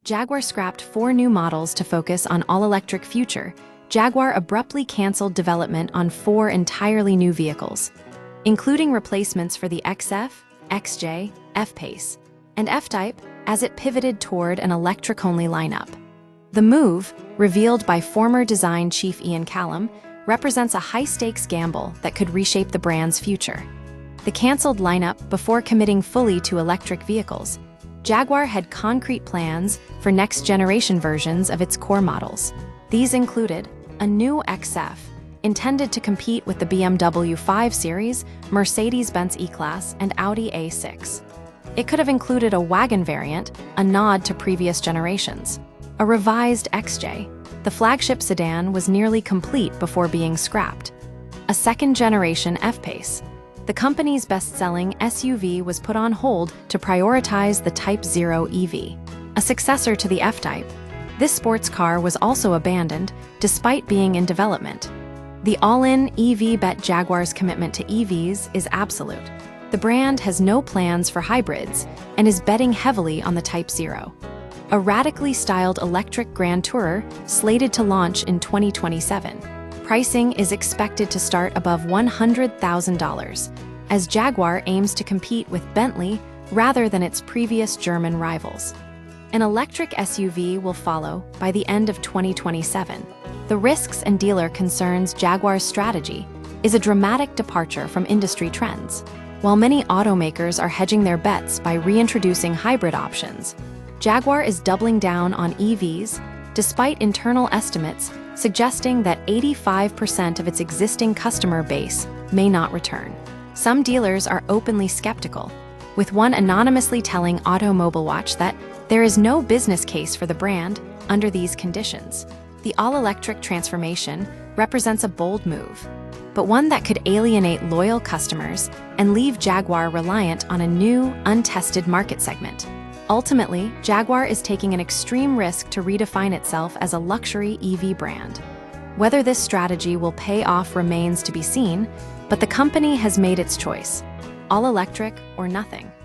Jaguar scrapped 4 new models to focus on all-electric future. Jaguar abruptly canceled development on 4 entirely new vehicles, including replacements for the XF, XJ, F-Pace, and F-Type as it pivoted toward an electric-only lineup. The move, revealed by former design chief Ian Callum, represents a high-stakes gamble that could reshape the brand's future. The canceled lineup before committing fully to electric vehicles. Jaguar had concrete plans for next-generation versions of its core models. These included a new XF, intended to compete with the BMW 5 Series, Mercedes-Benz E-Class, and Audi A6. It could have included a wagon variant, a nod to previous generations. A revised XJ, the flagship sedan, was nearly complete before being scrapped. A second-generation F-Pace, the company's best-selling SUV, was put on hold to prioritize the Type 0 EV, a successor to the F-Type. This sports car was also abandoned, despite being in development. The all-in EV bet Jaguar's commitment to EVs is absolute. The brand has no plans for hybrids and is betting heavily on the Type 0. A radically styled electric Grand Tourer slated to launch in 2027. Pricing is expected to start above $100,000, as Jaguar aims to compete with Bentley rather than its previous German rivals. An electric SUV will follow by the end of 2027. The risks and dealer concerns Jaguar's strategy is a dramatic departure from industry trends. While many automakers are hedging their bets by reintroducing hybrid options, Jaguar is doubling down on EVs, despite internal estimates suggesting that 85% of its existing customer base may not return. Some dealers are openly skeptical, with one anonymously telling Automobile Watch that there is no business case for the brand under these conditions. The all-electric transformation represents a bold move, but one that could alienate loyal customers and leave Jaguar reliant on a new, untested market segment. Ultimately, Jaguar is taking an extreme risk to redefine itself as a luxury EV brand. Whether this strategy will pay off remains to be seen, but the company has made its choice: all electric or nothing.